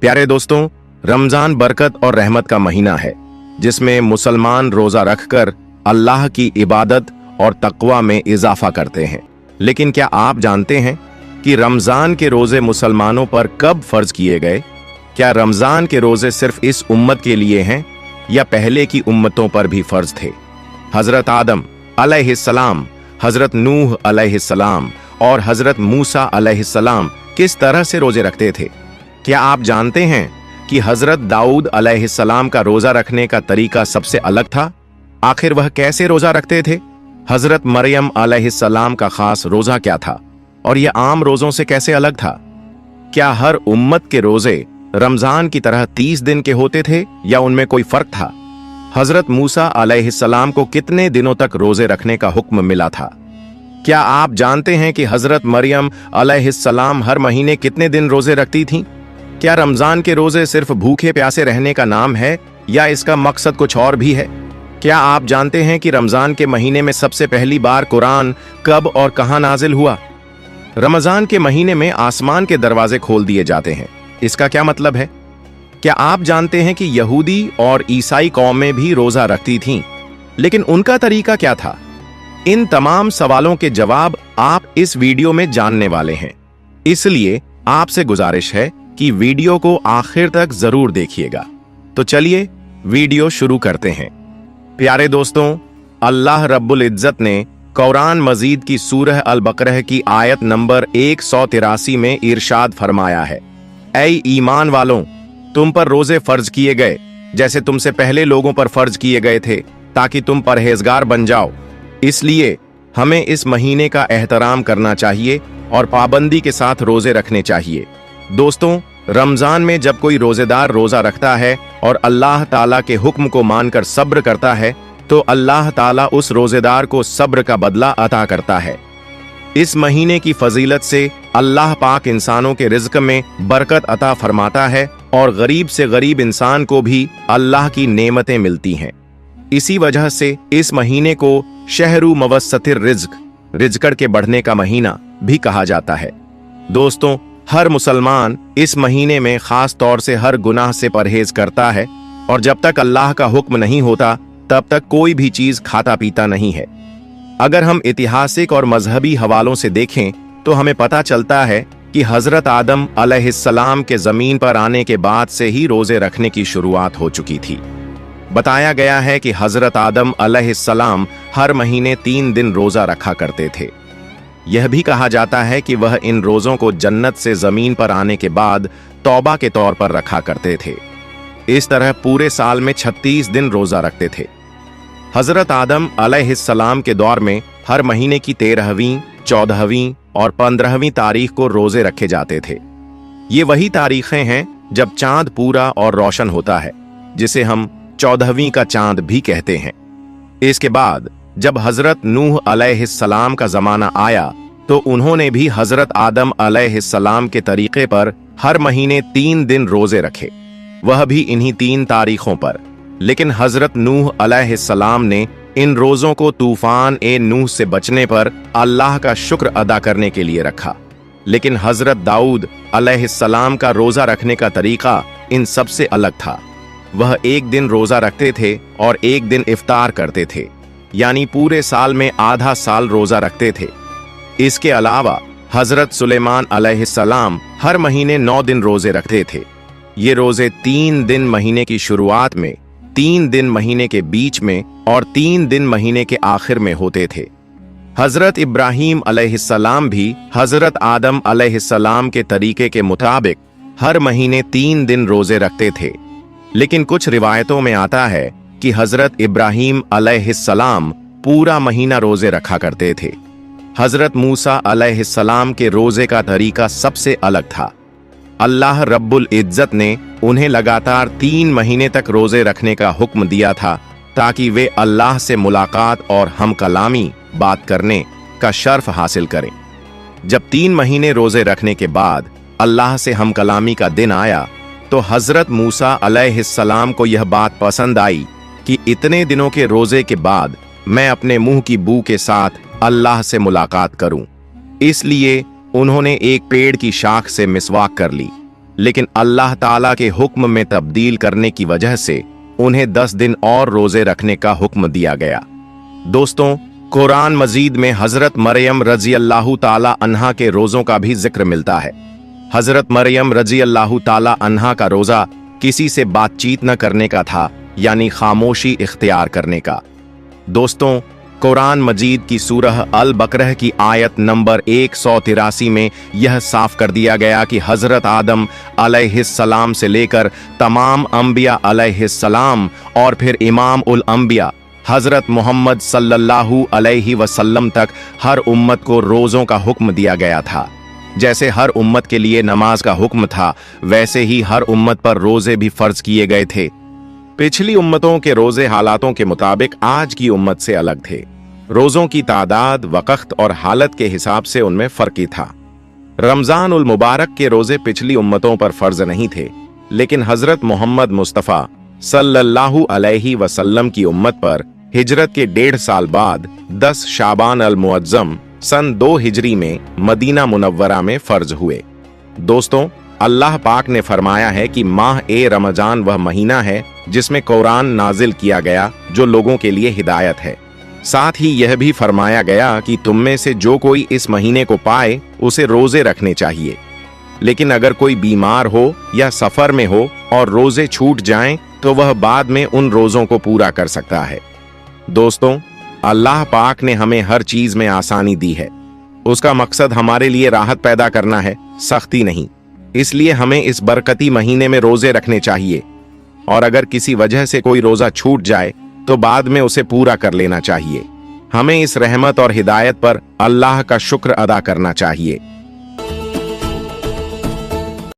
प्यारे दोस्तों, रमजान बरकत और रहमत का महीना है जिसमें मुसलमान रोजा रखकर अल्लाह की इबादत और तकवा में इजाफा करते हैं। लेकिन क्या आप जानते हैं कि रमजान के रोजे मुसलमानों पर कब फर्ज किए गए? क्या रमजान के रोजे सिर्फ इस उम्मत के लिए हैं या पहले की उम्मतों पर भी फर्ज थे? हजरत आदम अलैहिस्सलाम, हजरत नूह अलैहिस्सलाम और हजरत मूसा अलैहिस्सलाम किस तरह से रोजे रखते थे? क्या आप जानते हैं कि हजरत दाऊद अलैहिस्सलाम का रोजा रखने का तरीका सबसे अलग था? आखिर वह कैसे रोजा रखते थे? हजरत मरियम अलैहिस्सलाम का खास रोजा क्या था और यह आम रोजों से कैसे अलग था? क्या हर उम्मत के रोजे रमजान की तरह 30 दिन के होते थे या उनमें कोई फर्क था? हजरत मूसा अलैहिस्सलाम को कितने दिनों तक रोजे रखने का हुक्म मिला था? क्या आप जानते हैं कि हजरत मरियम अलैहिस्सलाम हर महीने कितने दिन रोजे रखती थीं? क्या रमजान के रोजे सिर्फ भूखे प्यासे रहने का नाम है या इसका मकसद कुछ और भी है? क्या आप जानते हैं कि रमजान के महीने में सबसे पहली बार कुरान कब और कहां नाजिल हुआ? रमजान के महीने में आसमान के दरवाजे खोल दिए जाते हैं। इसका क्या मतलब है? क्या आप जानते हैं कि यहूदी और ईसाई कौमें भी रोजा रखती थीं, लेकिन उनका तरीका क्या था? इन तमाम सवालों के जवाब आप इस वीडियो में जानने वाले हैं, इसलिए आपसे गुजारिश है कि वीडियो को आखिर तक जरूर देखिएगा। तो चलिए वीडियो शुरू करते हैं। प्यारे दोस्तों, अल्लाह रब्बुल इज्जत ने कुरान मजीद की सूरह अल बकरह की आयत नंबर 183 में इरशाद फरमाया है, ऐ ईमान वालों, तुम पर रोजे फर्ज किए गए जैसे तुमसे पहले लोगों पर फर्ज किए गए थे, ताकि तुम परहेजगार बन जाओ। इसलिए हमें इस महीने का एहतराम करना चाहिए और पाबंदी के साथ रोजे रखने चाहिए। दोस्तों, रमजान में जब कोई रोजेदार रोजा रखता है और अल्लाह ताला के हुक्म को मानकर सब्र करता है तो अल्लाह ताला उस रोजेदार को सब्र का बदला अता करता है। इस महीने की फजीलत से अल्लाह पाक इंसानों के रिज्क में बरकत अता फरमाता है और गरीब से गरीब इंसान को भी अल्लाह की नेमतें मिलती हैं। इसी वजह से इस महीने को शहरु मवस्सतिर रिज्क, रिज्क के बढ़ने का महीना भी कहा जाता है। दोस्तों, हर मुसलमान इस महीने में खास तौर से हर गुनाह से परहेज करता है और जब तक अल्लाह का हुक्म नहीं होता तब तक कोई भी चीज खाता पीता नहीं है। अगर हम ऐतिहासिक और मजहबी हवालों से देखें तो हमें पता चलता है कि हजरत आदम अलैहिस्सलाम के जमीन पर आने के बाद से ही रोजे रखने की शुरुआत हो चुकी थी। बताया गया है कि हजरत आदम अलैहिस्सलाम हर महीने 3 दिन रोजा रखा करते थे। यह भी कहा जाता है कि वह इन रोजों को जन्नत से जमीन पर आने के बाद तौबा के तौर पर रखा करते थे। इस तरह पूरे साल में 36 दिन रोजा रखते थे। हजरत आदम अलैहिस्सलाम के दौर में हर महीने की 13वीं, 14वीं और 15वीं तारीख को रोजे रखे जाते थे। ये वही तारीखें हैं जब चांद पूरा और रोशन होता है, जिसे हम 14वीं का चांद भी कहते हैं। इसके बाद जब हजरत नूह अलैहिस्सलाम का जमाना आया तो उन्होंने भी हजरत आदम अलैहिस्सलाम के तरीके पर हर महीने 3 दिन रोजे रखे, वह भी इन्हीं 3 तारीखों पर। लेकिन हजरत नूह अलैहिस्सलाम ने इन रोजों को तूफान ए नूह से बचने पर अल्लाह का शुक्र अदा करने के लिए रखा। लेकिन हजरत दाऊद अलैहिस्सलाम का रोजा रखने का तरीका इन सबसे अलग था। वह 1 दिन रोजा रखते थे और 1 दिन इफ्तार करते थे, यानी पूरे साल में आधा साल रोजा रखते थे। इसके अलावा हजरत सुलेमान अलैहिस्सलाम हर महीने 9 दिन रोजे रखते थे। ये रोजे 3 दिन महीने की शुरुआत में, 3 दिन महीने के बीच में और 3 दिन महीने के आखिर में होते थे। हजरत इब्राहीम अलैहिस्सलाम भी हजरत आदम अलैहिस्सलाम के तरीके के मुताबिक हर महीने 3 दिन रोजे रखते थे। लेकिन कुछ रिवायतों में आता है कि हजरत इब्राहीम अलैहिस्सलाम पूरा महीना रोजे रखा करते थे। हजरत मूसा अलैहिस्सलाम के रोजे का तरीका सबसे अलग था। अल्लाह रब्बुल इज्जत ने उन्हें लगातार 3 महीने तक रोजे रखने का हुक्म दिया था ताकि वे अल्लाह से मुलाकात और हम कलामी बात करने का शर्फ हासिल करें। जब 3 महीने रोजे रखने के बाद अल्लाह से हम कलामी का दिन आया तो हजरत मूसा अलैहिस्सलाम को यह बात पसंद आई कि इतने दिनों के रोजे के बाद मैं अपने मुंह की बू के साथ अल्लाह से मुलाकात करूं। इसलिए उन्होंने एक पेड़ की शाख से मिसवाक कर ली। लेकिन अल्लाह ताला के हुक्म में तब्दील करने की वजह से उन्हें 10 दिन और रोजे रखने का हुक्म दिया गया। दोस्तों, कुरान मजीद में हजरत मरियम रजी अल्लाह ताला अन्हा के रोजों का भी जिक्र मिलता है। हजरत मरियम रजी अल्लाह ताला अन्हा का रोजा किसी से बातचीत न करने का था, यानी खामोशी इख्तियार करने का। दोस्तों, कुरान मजीद की सूरह अल बकरह की आयत नंबर 183 में यह साफ कर दिया गया कि हजरत आदम अलैहिस्सलाम से लेकर तमाम अंबिया अलैहिस्सलाम और फिर इमाम उल अंबिया हजरत मोहम्मद सल्लल्लाहु अलैहि वसल्लम तक हर उम्मत को रोजों का हुक्म दिया गया था। जैसे हर उम्मत के लिए नमाज का हुक्म था, वैसे ही हर उम्मत पर रोजे भी फर्ज किए गए थे। पिछली उम्मतों के रोजे हालातों के मुताबिक आज की उम्मत से अलग थे। रोजों की तादाद, वक़्त और हालत के हिसाब से उनमें फर्क ही था। रमजान उल मुबारक के रोजे पिछली उम्मतों पर फर्ज नहीं थे, लेकिन हजरत मोहम्मद मुस्तफ़ा सल्लल्लाहु अलैहि वसल्लम की उम्मत पर हिजरत के 1.5 साल बाद 10 शाबान अल मुअज्जम सन 2 हिजरी में मदीना मुनव्वरा में फर्ज हुए। दोस्तों, अल्लाह पाक ने फरमाया है कि माह ए रमजान वह महीना है जिसमें कुरान नाजिल किया गया, जो लोगों के लिए हिदायत है। साथ ही यह भी फरमाया गया कि तुम में से जो कोई इस महीने को पाए उसे रोजे रखने चाहिए, लेकिन अगर कोई बीमार हो या सफर में हो और रोजे छूट जाएं तो वह बाद में उन रोजों को पूरा कर सकता है। दोस्तों, अल्लाह पाक ने हमें हर चीज में आसानी दी है। उसका मकसद हमारे लिए राहत पैदा करना है, सख्ती नहीं। इसलिए हमें इस बरकती महीने में रोजे रखने चाहिए, और अगर किसी वजह से कोई रोजा छूट जाए तो बाद में उसे पूरा कर लेना चाहिए। हमें इस रहमत और हिदायत पर अल्लाह का शुक्र अदा करना चाहिए।